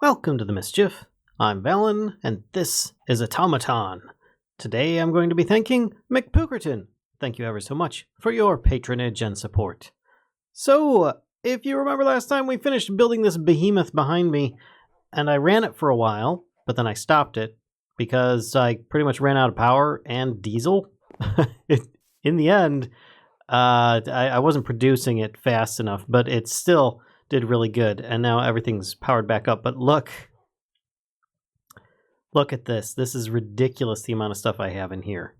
Welcome to the Mischief. I'm Valen, and this is Automaton. Today I'm going to be thanking McPookerton. Thank you ever so much for your patronage and support. So, if you remember last time, we finished building this behemoth behind me, and I ran it for a while, but then I stopped it because I pretty much ran out of power and diesel. In the end, I wasn't producing it fast enough, but it still did really good, and now everything's powered back up. But look at this. This is ridiculous, the amount of stuff I have in here.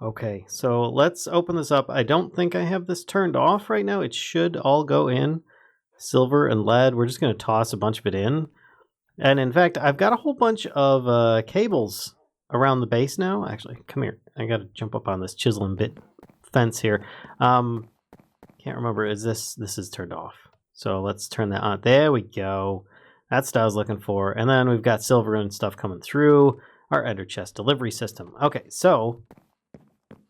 Okay, so let's open this up. I don't think I have this turned off right now. It should all go in. Silver and lead. We're just going to toss a bunch of it in. And in fact, I've got a whole bunch of cables around the base now. Actually, come here. I got to jump up on this chisel and bit fence here. Can't remember. Is this is turned off? So let's turn that on. There we go. That's what I was looking for. And then we've got silver and stuff coming through our ender chest delivery system. Okay, so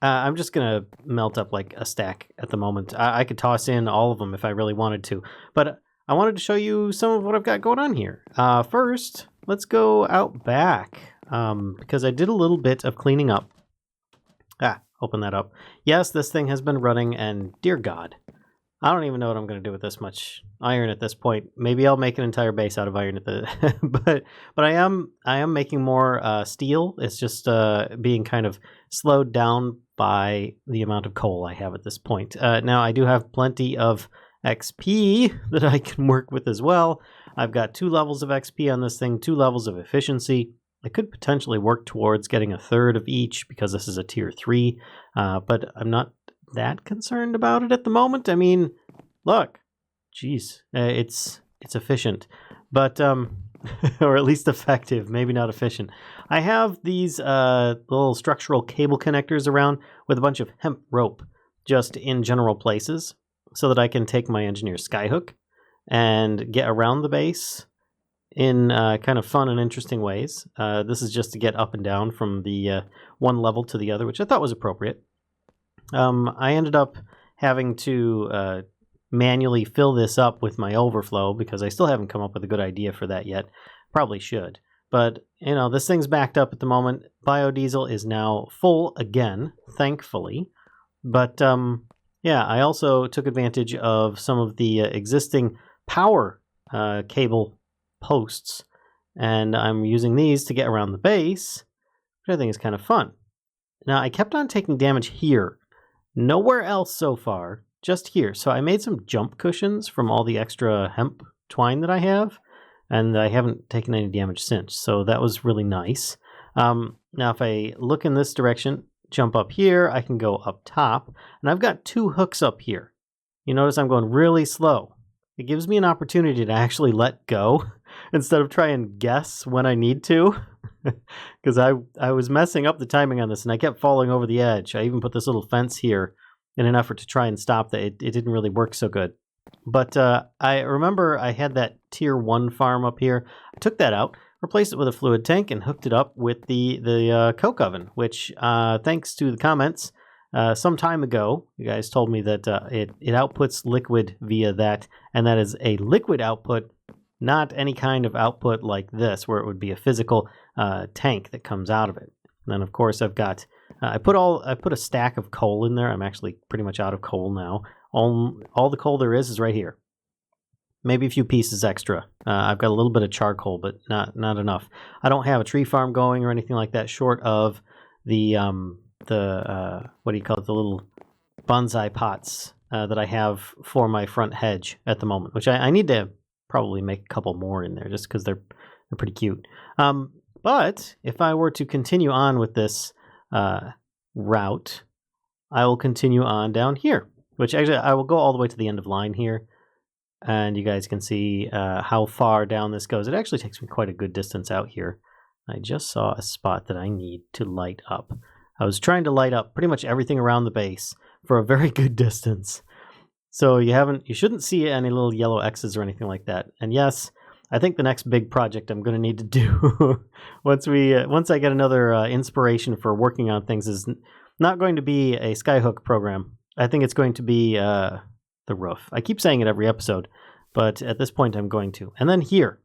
I'm just gonna melt up like a stack at the moment. I could toss in all of them if I really wanted to, but I wanted to show you some of what I've got going on here. First, let's go out back because I did a little bit of cleaning up. Open that up. Yes, this thing has been running, and dear God, I don't even know what I'm going to do with this much iron at this point. Maybe I'll make an entire base out of iron at the but I am making more steel. It's just being kind of slowed down by the amount of coal I have at this point. Now I do have plenty of XP that I can work with as well. I've got 2 levels of XP on this thing, 2 levels of efficiency. I could potentially work towards getting a third of each because this is a tier 3, but I'm not that concerned about it at the moment. I mean, look, geez, it's efficient, but or at least effective, maybe not efficient. I have these little structural cable connectors around with a bunch of hemp rope just in general places so that I can take my engineer skyhook and get around the base in kind of fun and interesting ways. This is just to get up and down from the one level to the other, which I thought was appropriate. I ended up having to manually fill this up with my overflow because I still haven't come up with a good idea for that yet. Probably should. But, you know, this thing's backed up at the moment. Biodiesel is now full again, thankfully. But, yeah, I also took advantage of some of the existing power cable posts, and I'm using these to get around the base, which I think is kind of fun. Now, I kept on taking damage here. Nowhere else so far, just here. So I made some jump cushions from all the extra hemp twine that I have, and I haven't taken any damage since, so that was really nice. Now, if I look in this direction, jump up here, I can go up top, and I've got 2 hooks up here. You notice I'm going really slow. It gives me an opportunity to actually let go instead of try and guess when I need to, because I was messing up the timing on this and I kept falling over the edge. I even put this little fence here in an effort to try and stop that. It didn't really work so good. But I remember I had that tier 1 farm up here. I took that out, replaced it with a fluid tank, and hooked it up with the coke oven, which thanks to the comments some time ago, you guys told me that it outputs liquid via that, and that is a liquid output, not any kind of output like this, where it would be a physical tank that comes out of it. And then, of course, I've got I put a stack of coal in there. I'm actually pretty much out of coal now. All the coal there is right here. Maybe a few pieces extra. I've got a little bit of charcoal, but not enough. I don't have a tree farm going or anything like that, short of the what do you call it? The little bonsai pots that I have for my front hedge at the moment, which I need to probably make a couple more in there just because they're pretty cute. But if I were to continue on with this route, I will continue on down here, which actually I will go all the way to the end of line here, and you guys can see how far down this goes. It actually takes me quite a good distance out here. I just saw a spot that I need to light up. I was trying to light up pretty much everything around the base for a very good distance. So you shouldn't see any little yellow X's or anything like that. And yes, I think the next big project I'm going to need to do once I get another inspiration for working on things is not going to be a skyhook program. I think it's going to be the roof. I keep saying it every episode, but at this point I'm going to. And then here,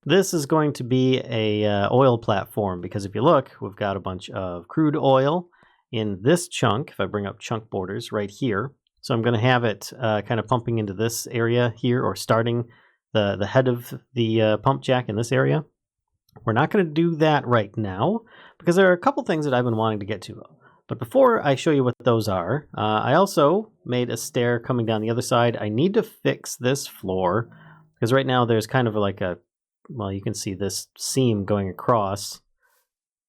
this is going to be a oil platform, because if you look, we've got a bunch of crude oil in this chunk. If I bring up chunk borders right here, so I'm going to have it kind of pumping into this area here, or starting the head of the pump jack in this area. We're not going to do that right now, because there are a couple things that I've been wanting to get to. But before I show you what those are, I also made a stair coming down the other side. I need to fix this floor, because right now there's kind of like a, well, you can see this seam going across.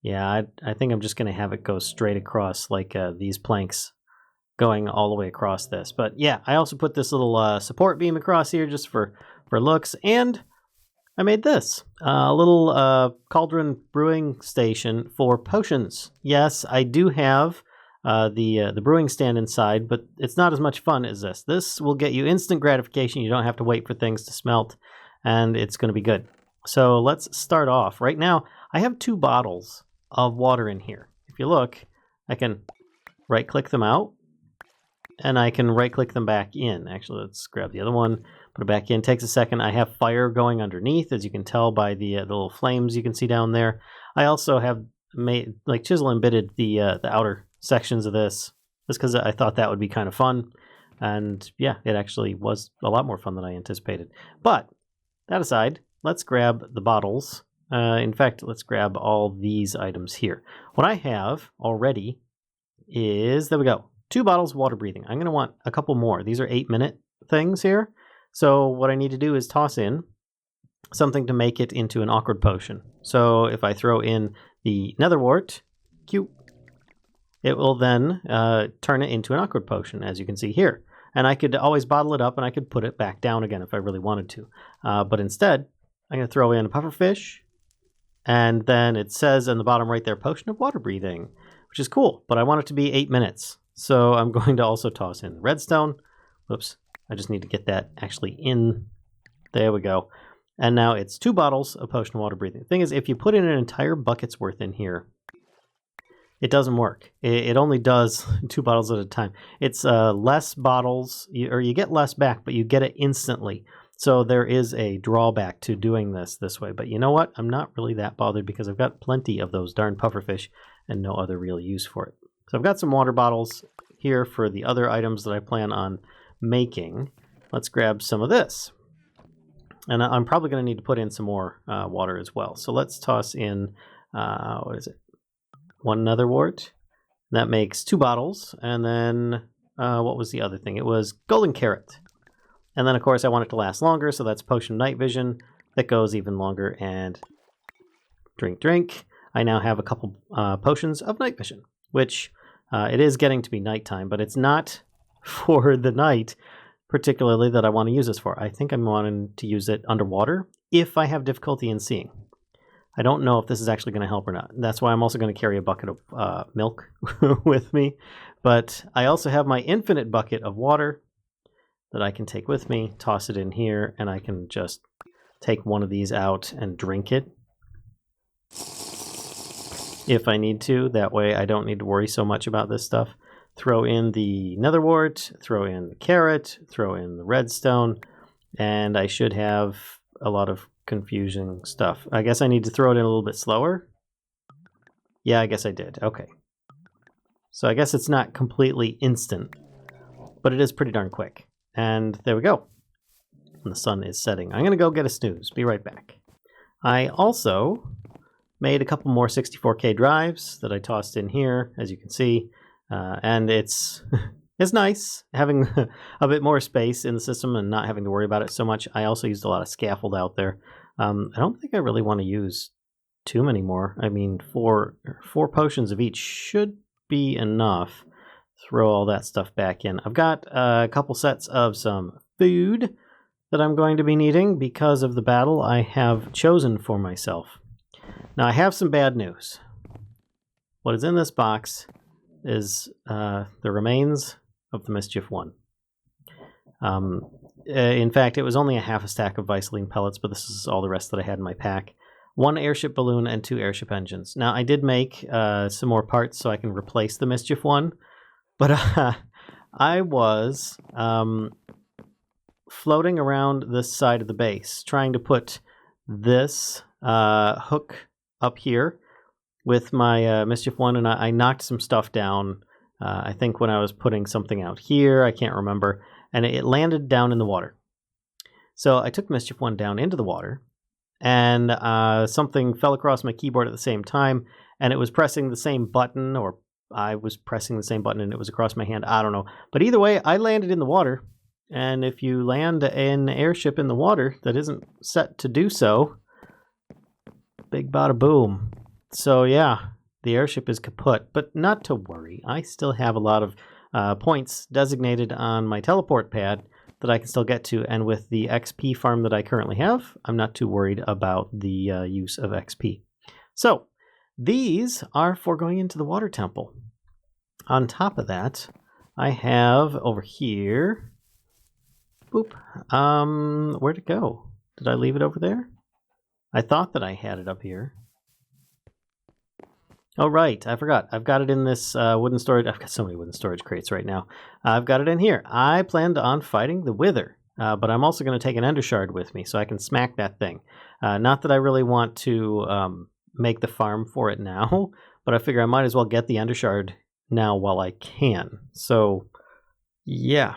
Yeah, I think I'm just going to have it go straight across, like these planks going all the way across this. But yeah, I also put this little support beam across here just for looks, and I made this a little cauldron brewing station for potions. Yes, I do have the brewing stand inside, but it's not as much fun as this. This will get you instant gratification. You don't have to wait for things to smelt, and it's going to be good. So let's start off. Right now, I have 2 bottles of water in here. If you look, I can right-click them out, and I can right-click them back in. Actually, let's grab the other one, put it back in. Takes a second. I have fire going underneath, as you can tell by the little flames you can see down there. I also have made, like, chisel and bitted the outer sections of this, just because I thought that would be kind of fun. And yeah, it actually was a lot more fun than I anticipated. But that aside, let's grab the bottles. In fact, let's grab all these items here. What I have already is, there we go, 2 bottles of water breathing. I'm going to want a couple more. These are 8-minute things here. So what I need to do is toss in something to make it into an awkward potion. So if I throw in the netherwort, cute, it will then turn it into an awkward potion, as you can see here. And I could always bottle it up, and I could put it back down again if I really wanted to. But instead, I'm going to throw in a pufferfish, and then it says in the bottom right there, potion of water breathing, which is cool, but I want it to be 8 minutes. So I'm going to also toss in redstone. Whoops, I just need to get that actually in. There we go. And now it's 2 bottles of potion of water breathing. The thing is, if you put in an entire bucket's worth in here, it doesn't work. It only does 2 bottles at a time. It's less bottles, or you get less back, but you get it instantly. So there is a drawback to doing this way. But you know what? I'm not really that bothered, because I've got plenty of those darn pufferfish and no other real use for it. So I've got some water bottles here for the other items that I plan on making. Let's grab some of this. And I'm probably going to need to put in some more water as well. So let's toss in, what is it? 1 netherwort. That makes 2 bottles. And then, what was the other thing? It was golden carrot. And then, of course, I want it to last longer, so that's potion of night vision. That goes even longer. And drink. I now have a couple potions of night vision, which it is getting to be nighttime, but it's not for the night particularly that I want to use this for. I think I'm wanting to use it underwater if I have difficulty in seeing. I don't know if this is actually going to help or not. That's why I'm also going to carry a bucket of milk with me. But I also have my infinite bucket of water that I can take with me, toss it in here, and I can just take one of these out and drink it if I need to. That way I don't need to worry so much about this stuff. Throw in the netherwort, throw in the carrot, throw in the redstone, and I should have a lot of confusing stuff. I guess I need to throw it in a little bit slower. Yeah, I guess I did. Okay. So I guess it's not completely instant, but it is pretty darn quick. And there we go. And the sun is setting. I'm going to go get a snooze. Be right back. I also made a couple more 64K drives that I tossed in here, as you can see. And it's nice having a bit more space in the system and not having to worry about it so much. I also used a lot of scaffold out there. I don't think I really want to use too many more. I mean, four potions of each should be enough. Throw all that stuff back in. I've got a couple sets of some food that I'm going to be needing because of the battle I have chosen for myself. Now, I have some bad news. What is in this box is the remains of the Mischief 1. In fact, it was only a half a stack of Visaline pellets, but this is all the rest that I had in my pack. 1 airship balloon and 2 airship engines. Now, I did make some more parts so I can replace the Mischief 1, but I was floating around this side of the base, trying to put this hook up here with my Mischief one, and I knocked some stuff down. I think when I was putting something out here, I can't remember, and it landed down in the water. So I took Mischief one down into the water, and something fell across my keyboard at the same time, and it was pressing the same button, or I was pressing the same button and it was across my hand. I don't know. But either way, I landed in the water. And if you land an airship in the water that isn't set to do so, big bada boom. So yeah, the airship is kaput. But not to worry. I still have a lot of points designated on my teleport pad that I can still get to. And with the XP farm that I currently have, I'm not too worried about the use of XP. So these are for going into the water temple. On top of that, I have over here... Boop. Where'd it go? Did I leave it over there? I thought that I had it up here. Oh, right. I forgot. I've got it in this wooden storage... I've got so many wooden storage crates right now. I've got it in here. I planned on fighting the Wither, but I'm also going to take an Ender Shard with me so I can smack that thing. Not that I really want to make the farm for it now, but I figure I might as well get the Ender Shard now while I can. So, yeah.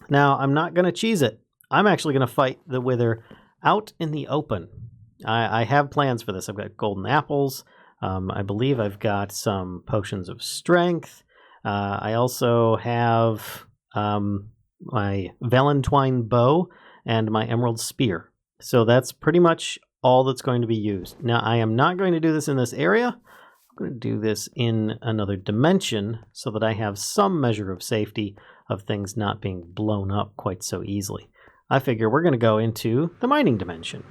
Now, I'm not going to cheese it. I'm actually going to fight the Wither out in the open. I have plans for this. I've got golden apples. I believe I've got some potions of strength. I also have my Valentine bow and my emerald spear. So that's pretty much all that's going to be used. Now, I am not going to do this in this area. I'm going to do this in another dimension so that I have some measure of safety of things not being blown up quite so easily. I figure we're going to go into the mining dimension.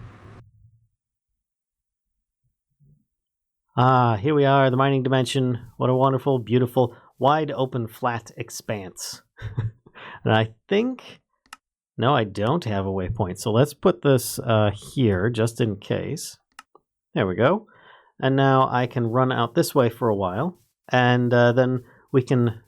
Here we are, the mining dimension. What a wonderful, beautiful, wide open, flat expanse. And I think... No, I don't have a waypoint. So let's put this here just in case. There we go. And now I can run out this way for a while. And then we can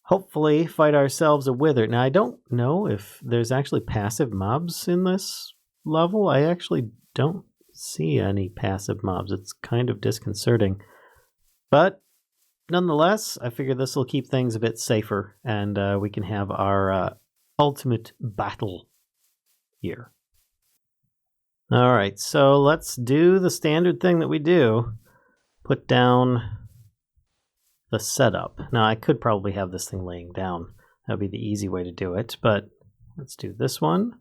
hopefully fight ourselves a Wither. Now, I don't know if there's actually passive mobs in this level. I actually don't see any passive mobs. It's kind of disconcerting. But nonetheless, I figure this will keep things a bit safer. And we can have our... ultimate battle here. All right, so let's do the standard thing that we do. Put down the setup. Now, I could probably have this thing laying down. That would be the easy way to do it, but let's do this one,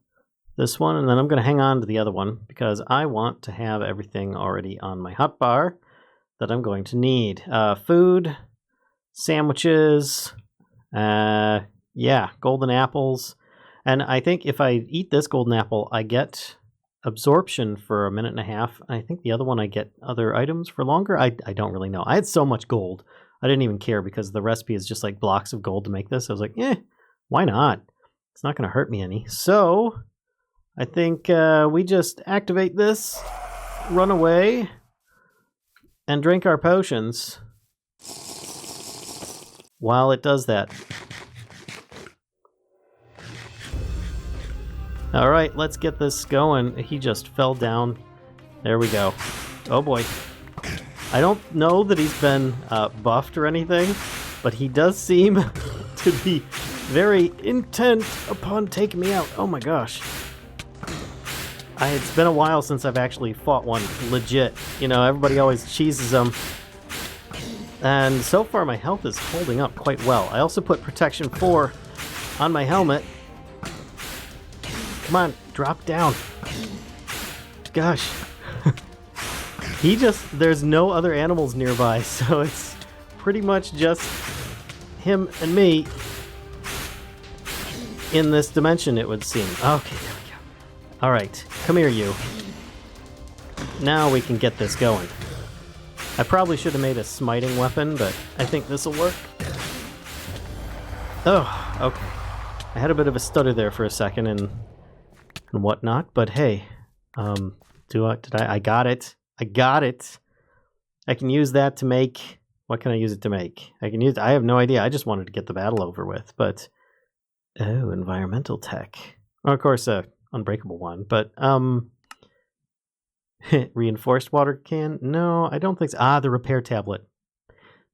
and then I'm going to hang on to the other one because I want to have everything already on my hotbar that I'm going to need. Food, sandwiches, yeah, golden apples. And I think if I eat this golden apple, I get absorption for a minute and a half. I think the other one I get other items for longer. I don't really know. I had so much gold. I didn't even care because the recipe is just like blocks of gold to make this. I was like, why not? It's not going to hurt me any. So I think we just activate this, run away, and drink our potions while it does that. All right, let's get this going. He just fell down. There we go. Oh boy. I don't know that he's been buffed or anything, but he does seem to be very intent upon taking me out. Oh my gosh. It's been a while since I've actually fought one legit. You know, everybody always cheeses them. And so far my health is holding up quite well. I also put protection 4 on my helmet. Come on, drop down. Gosh. There's no other animals nearby, so it's pretty much just him and me in this dimension, it would seem. Okay, there we go. All right, come here, you. Now we can get this going. I probably should have made a smiting weapon, but I think this will work. Oh, okay. I had a bit of a stutter there for a second and whatnot, but hey, I got it. I got it. I can use that to make, what can I use it to make? I have no idea. I just wanted to get the battle over with, but Oh, environmental tech. Well, of course, unbreakable one, but reinforced water can? No, I don't think so. Ah, the repair tablet.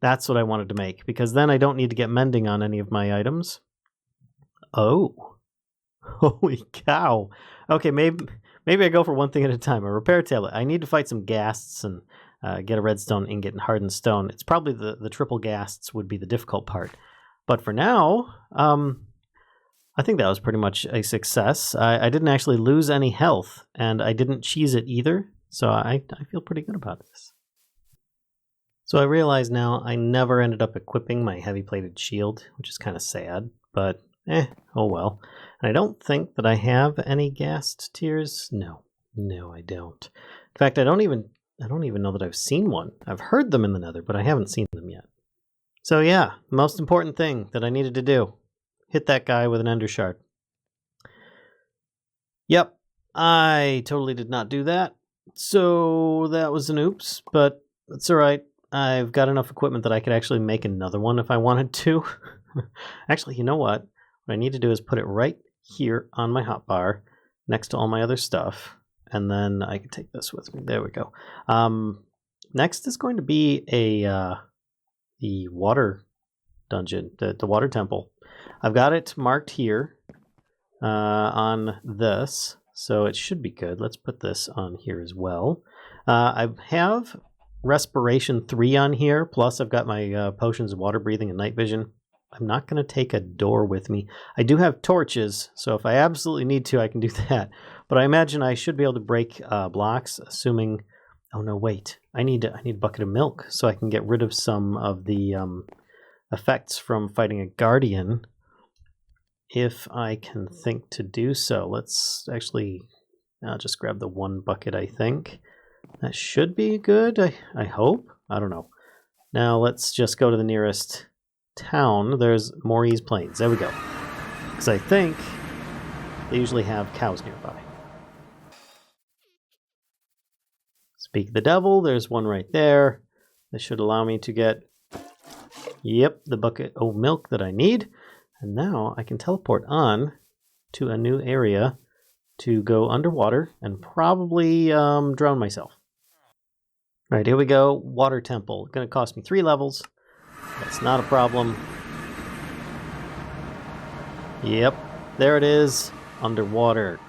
That's what I wanted to make, because then I don't need to get mending on any of my items. Oh. Holy cow. Okay, maybe I go for one thing at a time. A repair tablet. I need to fight some ghasts and get a redstone ingot and hardened stone. It's probably the triple ghasts would be the difficult part. But for now, I think that was pretty much a success. I didn't actually lose any health, and I didn't cheese it either, so I feel pretty good about this. So I realize now I never ended up equipping my heavy-plated shield, which is kind of sad, but oh well. And I don't think that I have any ghast tears. No, I don't. In fact, I don't even know that I've seen one. I've heard them in the Nether, but I haven't seen them yet. So yeah, the most important thing that I needed to do. Hit that guy with an ender shard. Yep, I totally did not do that. So that was an oops, but it's alright. I've got enough equipment that I could actually make another one if I wanted to. Actually, you know what? What I need to do is put it right here on my hotbar next to all my other stuff. And then I can take this with me. There we go. Next is going to be the water dungeon, the water temple. I've got it marked here on this, so it should be good. Let's put this on here as well. I have Respiration 3 on here, plus I've got my potions of water breathing and night vision. I'm not going to take a door with me. I do have torches, so if I absolutely need to, I can do that. But I imagine I should be able to break blocks, assuming... Oh no, wait. I need a bucket of milk so I can get rid of some of the effects from fighting a guardian, if I can think to do so. Let's actually... I'll just grab the one bucket, I think. That should be good, I hope. I don't know. Now let's just go to the nearest town. There's Morey's Plains. There we go. Because I think they usually have cows nearby. Speak the devil. There's one right there. This should allow me to get, yep, the bucket of milk that I need. And now I can teleport on to a new area to go underwater and probably drown myself. All right, here we go. Water temple. Going to cost me 3 levels. That's not a problem. Yep, there it is. Underwater.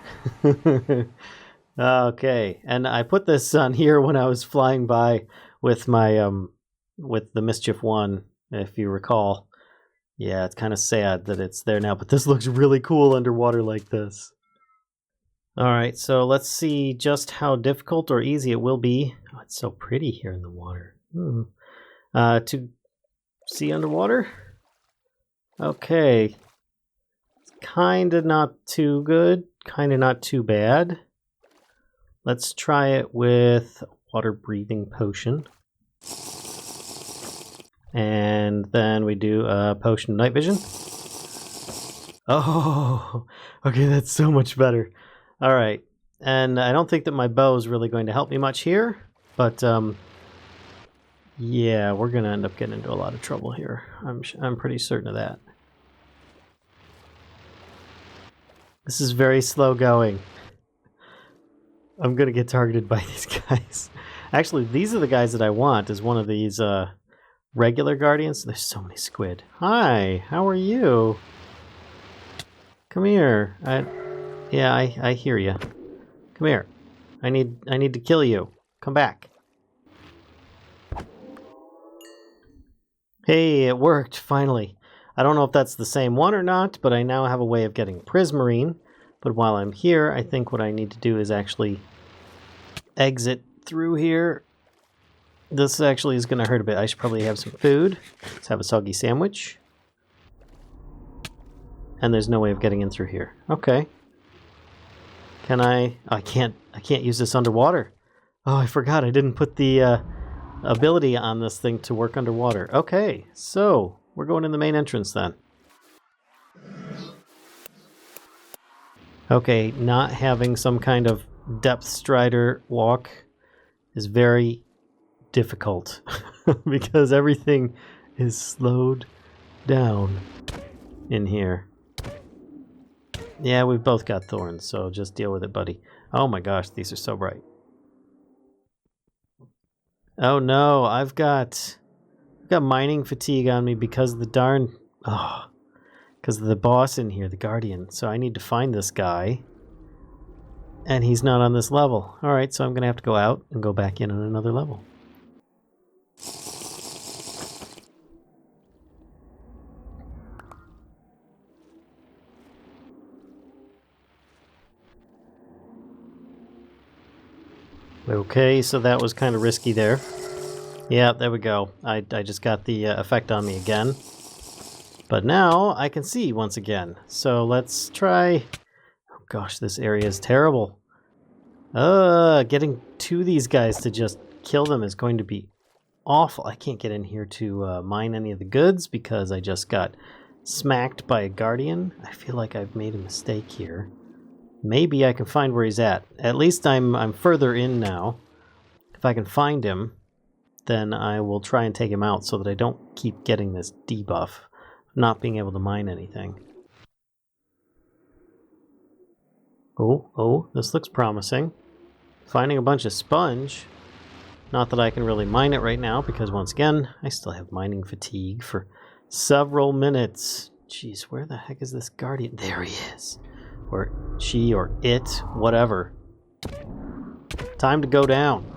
Okay, and I put this on here when I was flying by with my with the Mischief one, if you recall. Yeah, it's kind of sad that it's there now, but this looks really cool underwater like this. Alright, so let's see just how difficult or easy it will be. Oh, it's so pretty here in the water. To see underwater? Okay. It's kinda not too good, kinda not too bad. Let's try it with water breathing potion. And then we do a potion of night vision. Oh, okay, that's so much better. All right, and I don't think that my bow is really going to help me much here, but yeah, we're going to end up getting into a lot of trouble here. I'm pretty certain of that. This is very slow going. I'm going to get targeted by these guys. Actually, these are the guys that I want as one of these regular guardians. There's so many squid. Hi, how are you? Come here. Yeah, I hear you. Come here. I need to kill you. Come back. Hey, it worked, finally. I don't know if that's the same one or not, but I now have a way of getting prismarine. But while I'm here, I think what I need to do is actually exit through here. This actually is going to hurt a bit. I should probably have some food. Let's have a soggy sandwich. And there's no way of getting in through here. Okay. Can I can't use this underwater. Oh, I forgot I didn't put the ability on this thing to work underwater. Okay, so we're going in the main entrance then. Okay, not having some kind of depth strider walk is very difficult because everything is slowed down in here. Yeah, we've both got thorns, so just deal with it, buddy. Oh my gosh, these are so bright. Oh no, I've got mining fatigue on me because of the darn... Oh, because of the boss in here, the Guardian. So I need to find this guy. And he's not on this level. Alright, so I'm going to have to go out and go back in on another level. Okay, so that was kind of risky there. Yeah, there we go. I just got the effect on me again. But now I can see once again. So let's try... Oh gosh, this area is terrible. Getting to these guys to just kill them is going to be awful. I can't get in here to mine any of the goods because I just got smacked by a Guardian. I feel like I've made a mistake here. Maybe I can find where he's at. At least I'm further in now. If I can find him, then I will try and take him out so that I don't keep getting this debuff, not being able to mine anything. Oh, this looks promising. Finding a bunch of sponge. Not that I can really mine it right now, because once again, I still have mining fatigue for several minutes. Jeez, where the heck is this Guardian? There he is. Or she, or it, whatever. Time to go down.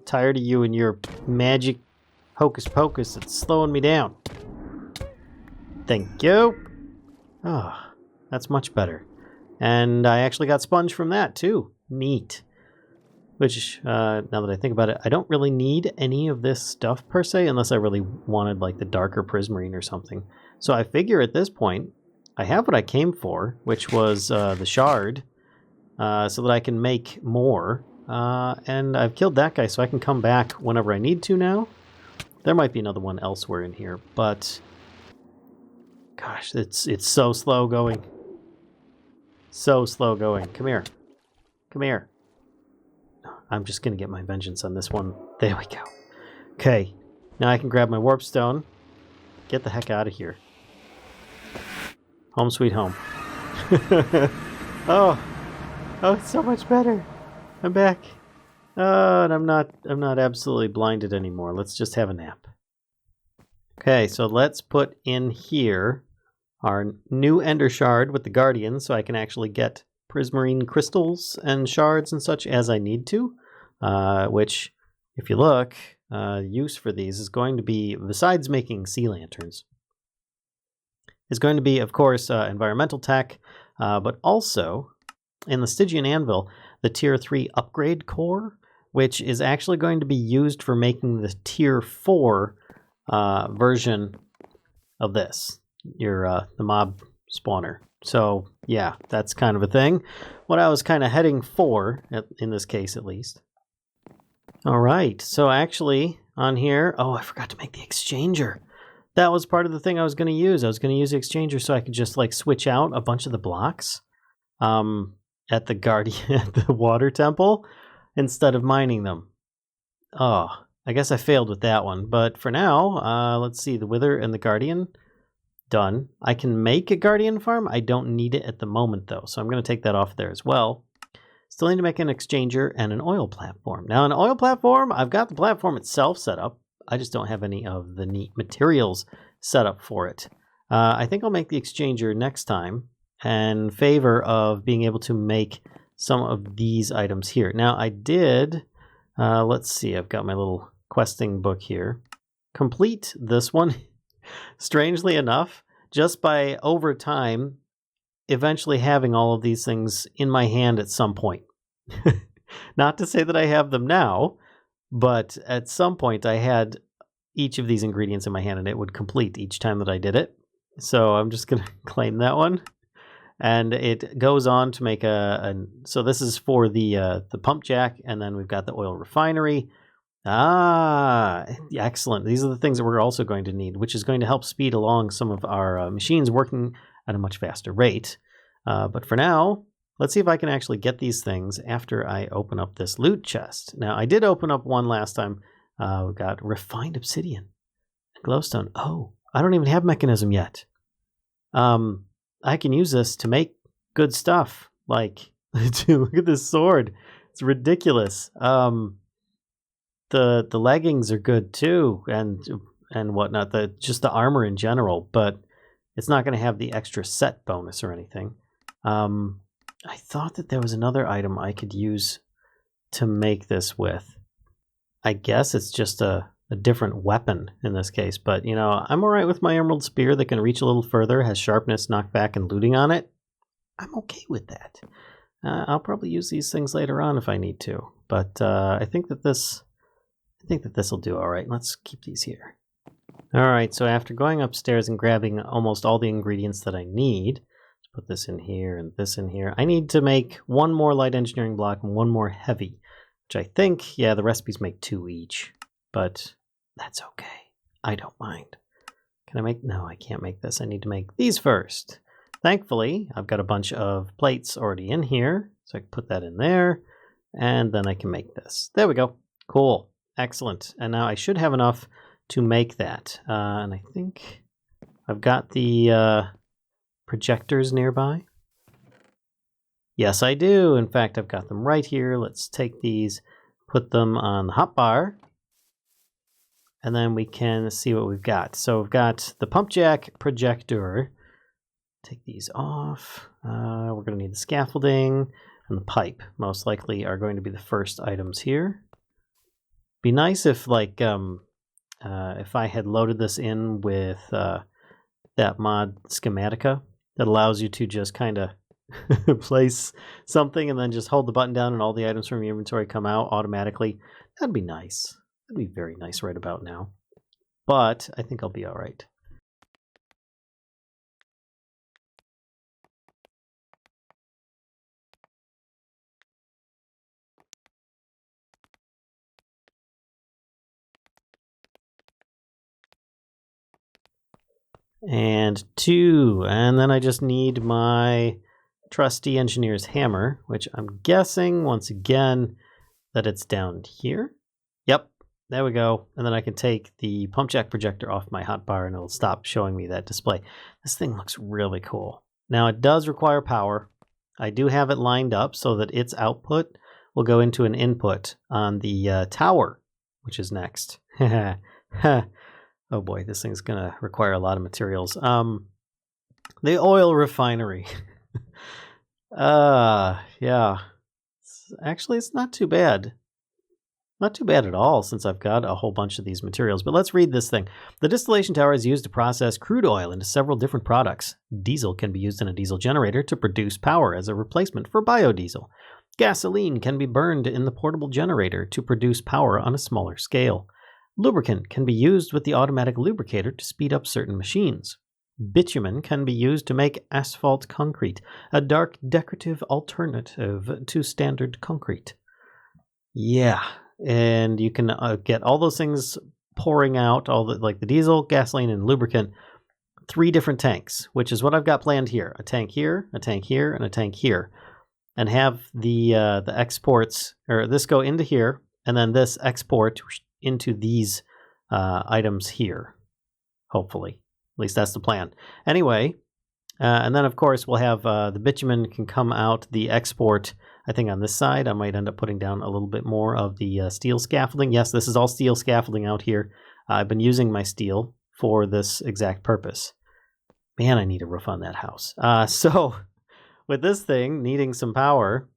Tired of you and your magic hocus pocus. It's slowing me down. Thank you. Oh, that's much better. And I actually got sponge from that too. Neat. Which, now that I think about it, I don't really need any of this stuff per se, unless I really wanted like the darker prismarine or something. So I figure at this point, I have what I came for, which was the shard, so that I can make more. And I've killed that guy, so I can come back whenever I need to now. There might be another one elsewhere in here, but gosh, it's so slow going. So slow going. Come here. Come here. I'm just going to get my vengeance on this one. There we go. Okay. Now I can grab my warp stone. Get the heck out of here. Home sweet home. Oh, it's so much better. I'm back. And I'm not absolutely blinded anymore. Let's just have a nap. Okay, so let's put in here our new ender shard with the Guardian, so I can actually get prismarine crystals and shards and such as I need to. Which, if you look, use for these is going to be, besides making sea lanterns, is going to be, of course, environmental tech, but also in the Stygian Anvil, the Tier 3 upgrade core, which is actually going to be used for making the Tier 4 version of this, the mob spawner. So, yeah, that's kind of a thing. What I was kind of heading for, in this case at least. All right, so actually on here, oh, I forgot to make the exchanger. That was part of the thing I was going to use. I was going to use the exchanger so I could just like switch out a bunch of the blocks at the Guardian, at the water temple, instead of mining them. Oh, I guess I failed with that one. But for now, let's see, the Wither and the Guardian, done. I can make a Guardian farm. I don't need it at the moment though, so I'm going to take that off there as well. Still need to make an exchanger and an oil platform. Now, an oil platform, I've got the platform itself set up. I just don't have any of the neat materials set up for it. I think I'll make the exchanger next time in favor of being able to make some of these items here. Now, I did, let's see, I've got my little questing book here. Complete this one, strangely enough, just by over time eventually having all of these things in my hand at some point. Not to say that I have them now, but at some point I had each of these ingredients in my hand and it would complete each time that I did it. So I'm just going to claim that one. And it goes on to make so this is for the pump jack, and then we've got the oil refinery. Ah, excellent. These are the things that we're also going to need, which is going to help speed along some of our machines working at a much faster rate. But for now, let's see if I can actually get these things after I open up this loot chest. Now, I did open up one last time. We got refined obsidian and glowstone. Oh, I don't even have Mekanism yet. I can use this to make good stuff. Like, look at this sword. It's ridiculous. The leggings are good too, and whatnot. Just the armor in general, but it's not going to have the extra set bonus or anything. I thought that there was another item I could use to make this with. I guess it's just a different weapon in this case, but you know, I'm alright with my emerald spear that can reach a little further, has sharpness, knockback, and looting on it. I'm okay with that. I'll probably use these things later on if I need to, but I think that this will do alright. Let's keep these here. Alright, so after going upstairs and grabbing almost all the ingredients that I need, let's put this in here and this in here. I need to make one more light engineering block and one more heavy, which I think, yeah, the recipes make 2 each, but that's okay. I don't mind. Can I make? No, I can't make this. I need to make these first. Thankfully, I've got a bunch of plates already in here, so I can put that in there, and then I can make this. There we go. Cool. Excellent. And now I should have enough to make that. And I think I've got the projectors nearby. Yes, I do. In fact, I've got them right here. Let's take these, put them on the hotbar, and then we can see what we've got. So we've got the pump jack projector. Take these off. We're going to need the scaffolding and the pipe. Most likely are going to be the first items here. Be nice if, like, if I had loaded this in with that mod Schematica that allows you to just kind of place something and then just hold the button down and all the items from your inventory come out automatically. That'd be nice. That'd be very nice right about now. But I think I'll be all right. And 2, and then I just need my trusty engineer's hammer, which I'm guessing once again that it's down here. Yep, there we go. And then I can take the pump jack projector off my hotbar and it'll stop showing me that display. This thing looks really cool. Now it does require power. I do have it lined up so that its output will go into an input on the tower, which is next. Oh boy, this thing's gonna require a lot of materials. The oil refinery. Yeah. Actually, it's not too bad. Not too bad at all, since I've got a whole bunch of these materials. But let's read this thing. The distillation tower is used to process crude oil into several different products. Diesel can be used in a diesel generator to produce power as a replacement for biodiesel. Gasoline can be burned in the portable generator to produce power on a smaller scale. Lubricant can be used with the automatic lubricator to speed up certain machines. Bitumen can be used to make asphalt concrete, a dark decorative alternative to standard concrete. Yeah, and you can get all those things pouring out, all the, like the diesel, gasoline, and lubricant, 3 different tanks, which is what I've got planned here. A tank here, a tank here, and a tank here. And have the exports, or this go into here, and then this export into these items here, hopefully. At least that's the plan. Anyway, and then of course we'll have the bitumen can come out, the export, I think on this side. I might end up putting down a little bit more of the steel scaffolding. Yes, this is all steel scaffolding out here. I've been using my steel for this exact purpose. Man, I need a roof on that house. So with this thing needing some power,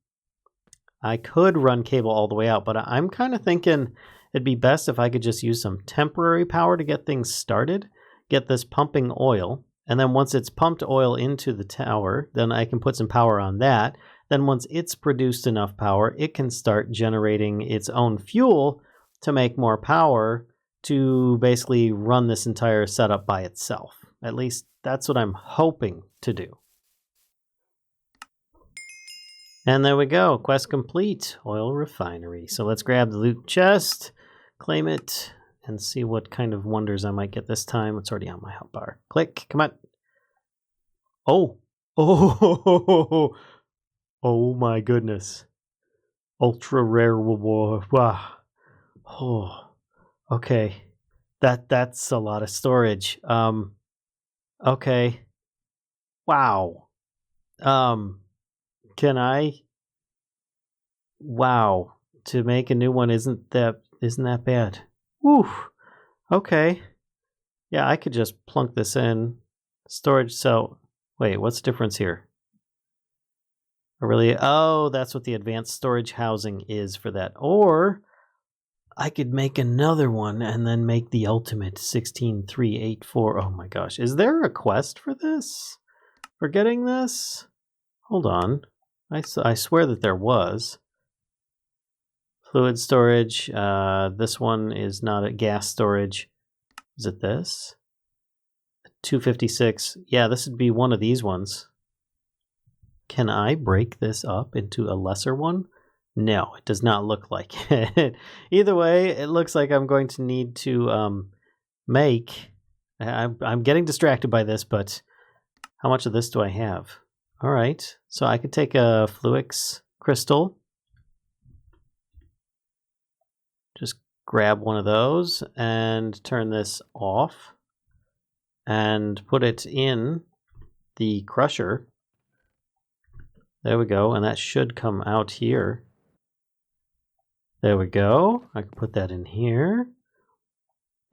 I could run cable all the way out, but I'm kind of thinking it'd be best if I could just use some temporary power to get things started, get this pumping oil, and then once it's pumped oil into the tower, then I can put some power on that. Then once it's produced enough power, it can start generating its own fuel to make more power to basically run this entire setup by itself. At least that's what I'm hoping to do. And there we go, quest complete, oil refinery. So let's grab the loot chest, claim it, and see what kind of wonders I might get this time. It's already on my hotbar. Click, come on. Oh, oh my goodness. Ultra rare reward. Wow. Oh, okay. That's a lot of storage. Okay. Wow. Can I? Wow. To make a new one isn't that bad. Woo. Okay. Yeah, I could just plunk this in. Storage cell. Wait, what's the difference here? Oh, that's what the advanced storage housing is for that. Or I could make another one and then make the ultimate 16384. Oh my gosh. Is there a quest for this? For getting this? Hold on. I swear that there was. Fluid storage. This one is not a gas storage. Is it this? 256. Yeah, this would be one of these ones. Can I break this up into a lesser one? No, it does not look like it. Either way, it looks like I'm going to need to make... I'm getting distracted by this, but how much of this do I have? All right, so I could take a Fluix crystal. Just grab one of those and turn this off and put it in the crusher. There we go, and that should come out here. There we go. I can put that in here.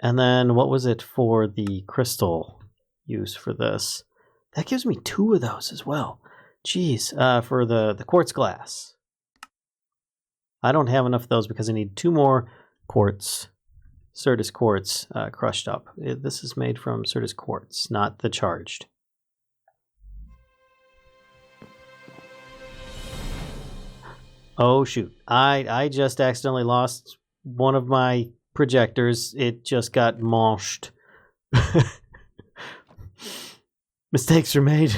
And then what was it for the crystal use for this? That gives me 2 of those as well. Jeez, for the quartz glass. I don't have enough of those because I need 2 more quartz, Sildurs quartz, crushed up. This is made from Sildurs quartz, not the charged. Oh shoot, I just accidentally lost one of my projectors. It just got moshed. Mistakes are made.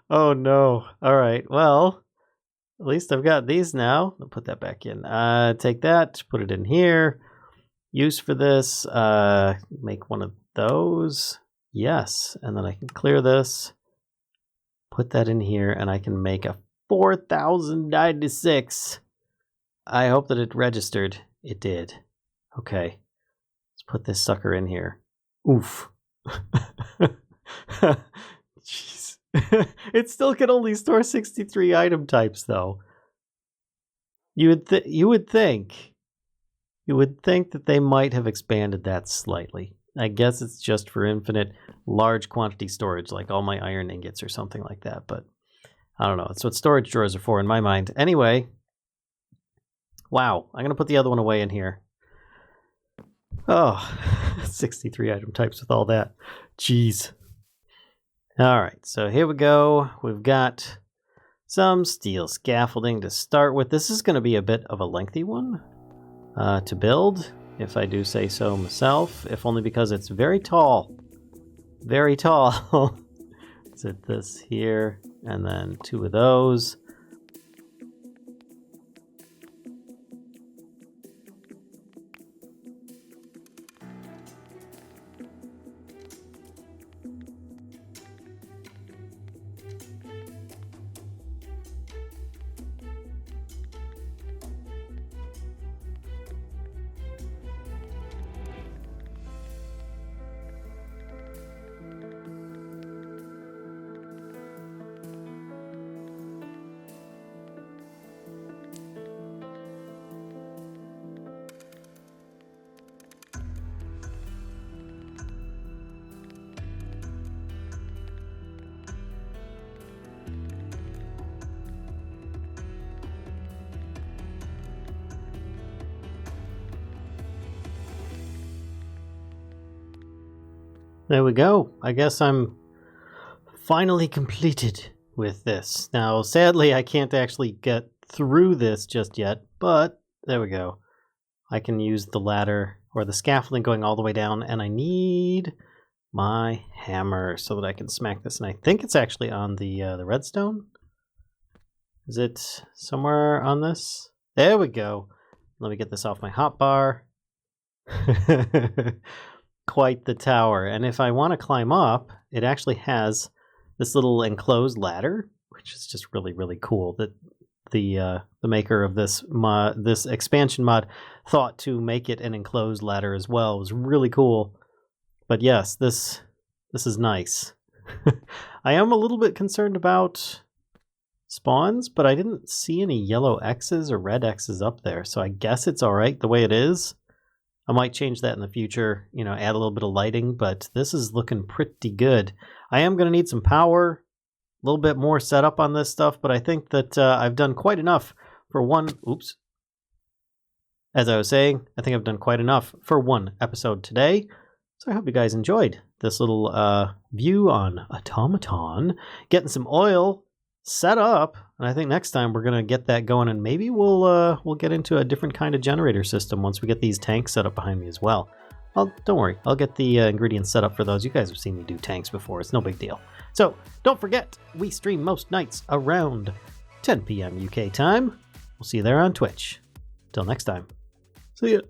Oh no. All right, well, at least I've got these now. I'll put that back in. Take that, put it in here. Use for this, make one of those. Yes, and then I can clear this. Put that in here, and I can make a 4096. I hope that it registered. It did. Okay. Let's put this sucker in here. Oof. Jeez. It still can only store 63 item types though. You would think that they might have expanded that slightly. I guess it's just for infinite large quantity storage, like all my iron ingots or something like that, but I don't know. That's what storage drawers are for in my mind. Anyway, wow. I'm going to put the other one away in here. Oh, 63 item types with all that. Jeez. All right, so here we go. We've got some steel scaffolding to start with. This is going to be a bit of a lengthy one to build, if I do say so myself, if only because it's very tall. Very tall. Set this here, and then 2 of those. There we go. I guess I'm finally completed with this. Now, sadly, I can't actually get through this just yet, but there we go. I can use the ladder or the scaffolding going all the way down, and I need my hammer so that I can smack this. And I think it's actually on the redstone. Is it somewhere on this? There we go. Let me get this off my hotbar. Quite the tower. And if I want to climb up, it actually has this little enclosed ladder, which is just really, really cool. That the maker of this this expansion mod thought to make it an enclosed ladder as well. It was really cool. But yes, this is nice. I am a little bit concerned about spawns, but I didn't see any yellow X's or red X's up there, so I guess it's all right the way it is. I might change that in the future, you know, add a little bit of lighting, but this is looking pretty good. I am going to need some power, a little bit more setup on this stuff, but I think that I've done quite enough for one... Oops. As I was saying, I think I've done quite enough for one episode today. So I hope you guys enjoyed this little view on Automaton, getting some oil set up, and I think next time we're gonna get that going, and maybe we'll get into a different kind of generator system once we get these tanks set up behind me as well. Don't worry, I'll get the ingredients set up for those. You guys have seen me do tanks before, it's no big deal. So don't forget, we stream most nights around 10 p.m. UK time. We'll see you there on Twitch. Till next time. See ya.